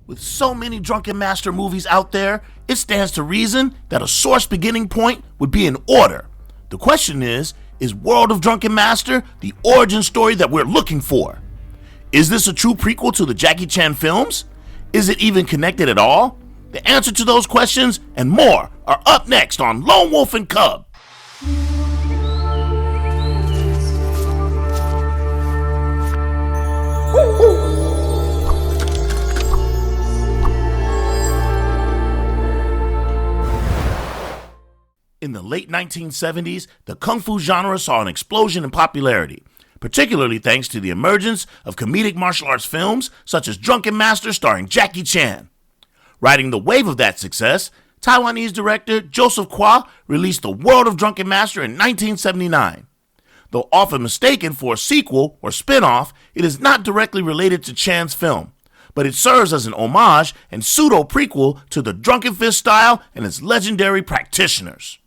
With so many Drunken Master movies out there, it stands to reason that a source beginning point would be in order. The question is World of Drunken Master the origin story that we're looking for? Is this a true prequel to the Jackie Chan films? Is it even connected at all? The answer to those questions and more are up next on Lone Wolf and Cub. In the late 1970s, the kung fu genre saw an explosion in popularity, particularly thanks to the emergence of comedic martial arts films such as Drunken Master starring Jackie Chan. Riding the wave of that success, Taiwanese director Joseph Kwa released The World of Drunken Master in 1979. Though often mistaken for a sequel or spin-off, it is not directly related to Chan's film, but it serves as an homage and pseudo-prequel to the Drunken Fist style and its legendary practitioners.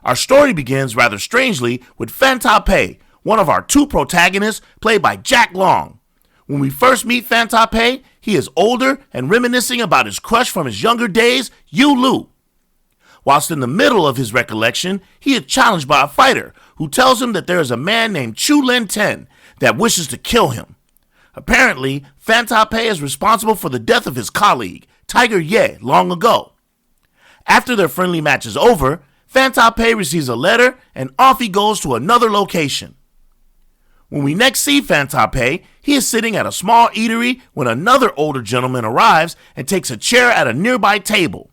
Our story begins rather strangely with Fan Ta Pei, one of our two protagonists, played by Jack Long. When we first meet Fan Ta Pei, he is older and reminiscing about his crush from his younger days, Yu Lu. Whilst in the middle of his recollection, he is challenged by a fighter who tells him that there is a man named Chu Lin Ten that wishes to kill him. Apparently, Fan Ta Pei is responsible for the death of his colleague, Tiger Ye, long ago. After their friendly match is over, Fan Ta Pei receives a letter and off he goes to another location. When we next see Fan Ta Pei, he is sitting at a small eatery when another older gentleman arrives and takes a chair at a nearby table.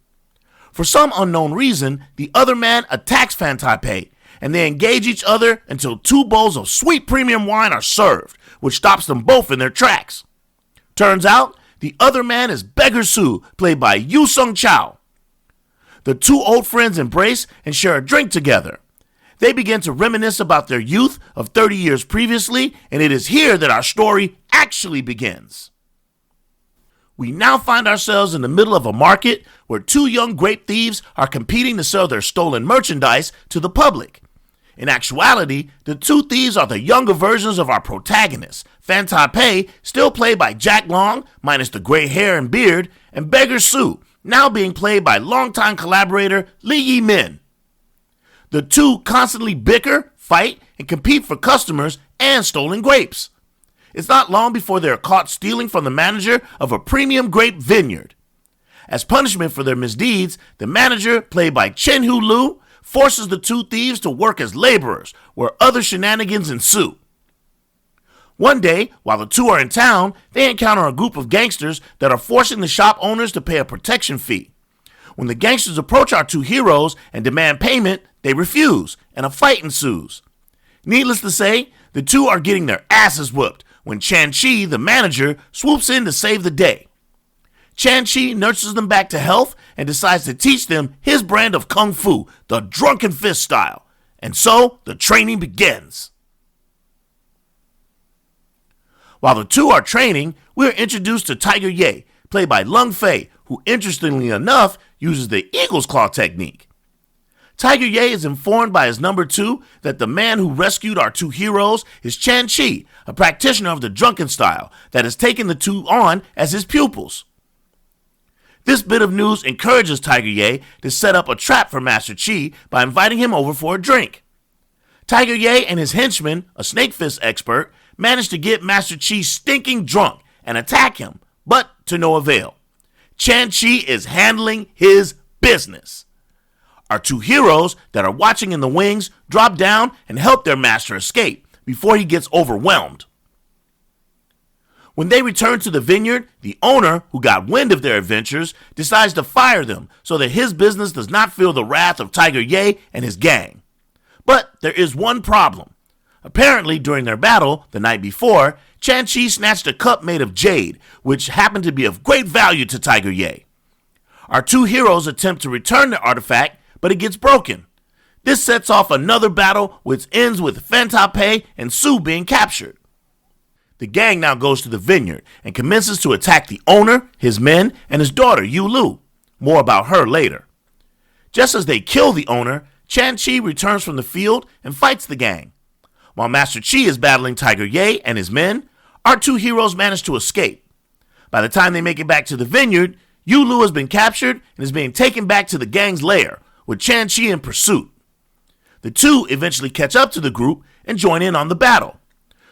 For some unknown reason, the other man attacks Fan Ta Pei, and they engage each other until 2 bowls of sweet premium wine are served, which stops them both in their tracks. Turns out, the other man is Beggar Sue, played by Yu Sung Chow. The two old friends embrace and share a drink together. They begin to reminisce about their youth of 30 years previously, and it is here that our story actually begins. We now find ourselves in the middle of a market where 2 young grape thieves are competing to sell their stolen merchandise to the public. In actuality, the 2 thieves are the younger versions of our protagonists, Fan Ta Pei, still played by Jack Long, minus the gray hair and beard, and Beggar Sue, now being played by longtime collaborator Lee Yi Min. The 2 constantly bicker, fight, and compete for customers and stolen grapes. It's not long before they are caught stealing from the manager of a premium grape vineyard. As punishment for their misdeeds, the manager, played by Chen Hu Lu, forces the 2 thieves to work as laborers, where other shenanigans ensue. One day, while the 2 are in town, they encounter a group of gangsters that are forcing the shop owners to pay a protection fee. When the gangsters approach our 2 heroes and demand payment, they refuse, and a fight ensues. Needless to say, the 2 are getting their asses whooped when Chan Chi, the manager, swoops in to save the day. Chan Chi nurses them back to health and decides to teach them his brand of kung fu, the Drunken Fist style. And so, the training begins. While the 2 are training, we are introduced to Tiger Ye, played by Lung Fei, who interestingly enough uses the Eagle's Claw technique. Tiger Ye is informed by his number 2 that the man who rescued our 2 heroes is Chan Chi, a practitioner of the drunken style that has taken the 2 on as his pupils. This bit of news encourages Tiger Ye to set up a trap for Master Chi by inviting him over for a drink. Tiger Ye and his henchman, a snake fist expert, manage to get Master Chi stinking drunk and attack him, but to no avail. Chan Chi is handling his business. Our 2 heroes that are watching in the wings drop down and help their master escape before he gets overwhelmed. When they return to the vineyard, the owner, who got wind of their adventures, decides to fire them so that his business does not feel the wrath of Tiger Ye and his gang. But there is one problem. Apparently, during their battle the night before, Chan Chi snatched a cup made of jade, which happened to be of great value to Tiger Ye. Our 2 heroes attempt to return the artifact, but it gets broken. This sets off another battle which ends with Fan Ta Pei and Sue being captured. The gang now goes to the vineyard and commences to attack the owner, his men, and his daughter, Yu Lu. More about her later. Just as they kill the owner, Chan Chi returns from the field and fights the gang. While Master Chi is battling Tiger Ye and his men, our 2 heroes manage to escape. By the time they make it back to the vineyard, Yulu has been captured and is being taken back to the gang's lair, with Chan-Chi in pursuit. The two eventually catch up to the group and join in on the battle.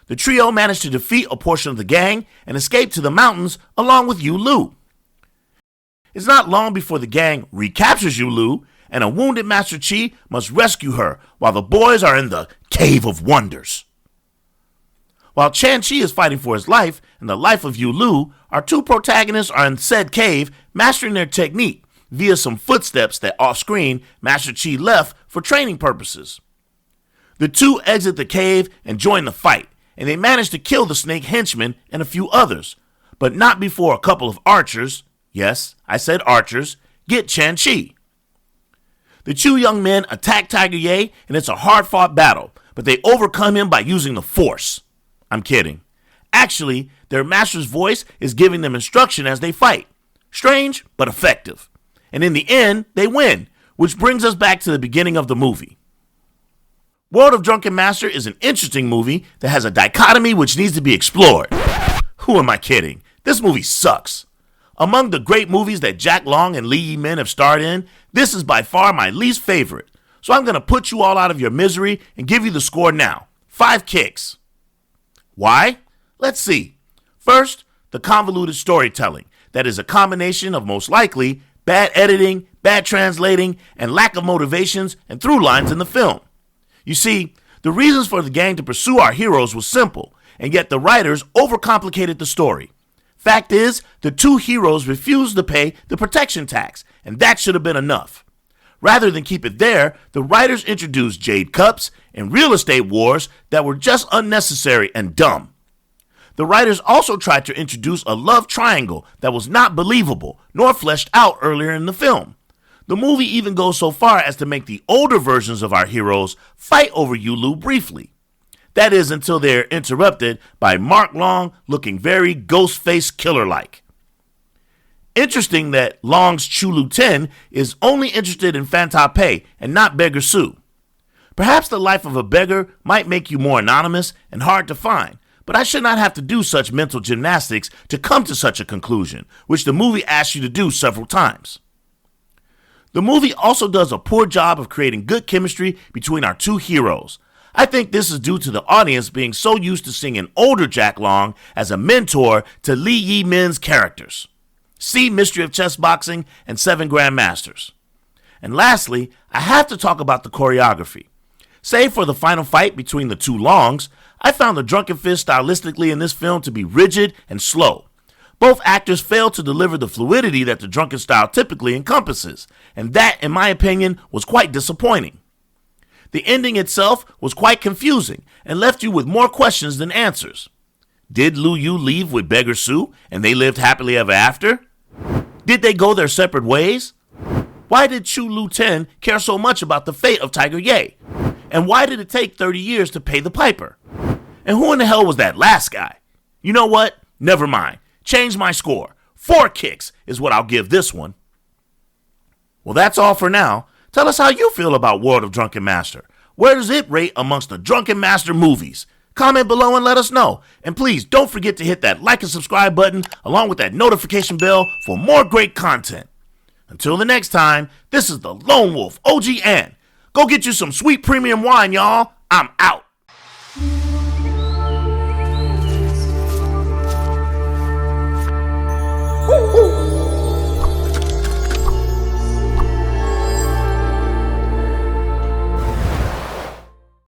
The trio manage to defeat a portion of the gang and escape to the mountains along with Yulu. It's not long before the gang recaptures Yulu, and a wounded Master Chi must rescue her while the boys are in the Cave of Wonders. While Chan-Chi is fighting for his life and the life of Yulu, our two protagonists are in said cave mastering their technique via some footsteps that off-screen Master Chi left for training purposes. The two exit the cave and join the fight, and they manage to kill the snake henchman and a few others, but not before a couple of archers, yes, I said archers, get Chan-Chi. The two young men attack Tiger Ye, and it's a hard-fought battle, but they overcome him by using the Force. I'm kidding. Actually, their master's voice is giving them instruction as they fight. Strange, but effective. And in the end, they win, which brings us back to the beginning of the movie. World of Drunken Master is an interesting movie that has a dichotomy which needs to be explored. Who am I kidding? This movie sucks. Among the great movies that Jack Long and Lee Yi-min have starred in, this is by far my least favorite. So I'm going to put you all out of your misery and give you the score now. 5 kicks. Why? Let's see. First, the convoluted storytelling that is a combination of most likely bad editing, bad translating, and lack of motivations and through lines in the film. You see, the reasons for the gang to pursue our heroes was simple, and yet the writers overcomplicated the story. Fact is, the two heroes refused to pay the protection tax, and that should have been enough. Rather than keep it there, the writers introduced Jade Cups and real estate wars that were just unnecessary and dumb. The writers also tried to introduce a love triangle that was not believable nor fleshed out earlier in the film. The movie even goes so far as to make the older versions of our heroes fight over Yulu briefly. That is until they're interrupted by Mark Long looking very Ghostface Killer-like. Interesting that Long's Chulu 10 is only interested in Phanta Pei and not Beggar Sue. Perhaps the life of a beggar might make you more anonymous and hard to find, but I should not have to do such mental gymnastics to come to such a conclusion, which the movie asks you to do several times. The movie also does a poor job of creating good chemistry between our two heroes. I think this is due to the audience being so used to seeing an older Jack Long as a mentor to Lee Yi-min's characters. See Mystery of Chess Boxing and 7 Grandmasters. And lastly, I have to talk about the choreography. Save for the final fight between the two Longs, I found the Drunken Fist stylistically in this film to be rigid and slow. Both actors failed to deliver the fluidity that the drunken style typically encompasses, and that, in my opinion, was quite disappointing. The ending itself was quite confusing and left you with more questions than answers. Did Lu Yu leave with Beggar Sue and they lived happily ever after? Did they go their separate ways? Why did Chu Lu Ten care so much about the fate of Tiger Ye? And why did it take 30 years to pay the piper? And who in the hell was that last guy? You know what? Never mind. Change my score. 4 kicks is what I'll give this one. Well, that's all for now. Tell us how you feel about World of Drunken Master. Where does it rate amongst the Drunken Master movies? Comment below and let us know. And please don't forget to hit that like and subscribe button along with that notification bell for more great content. Until the next time, this is the Lone Wolf, OG Ann. Go get you some sweet premium wine, y'all. I'm out.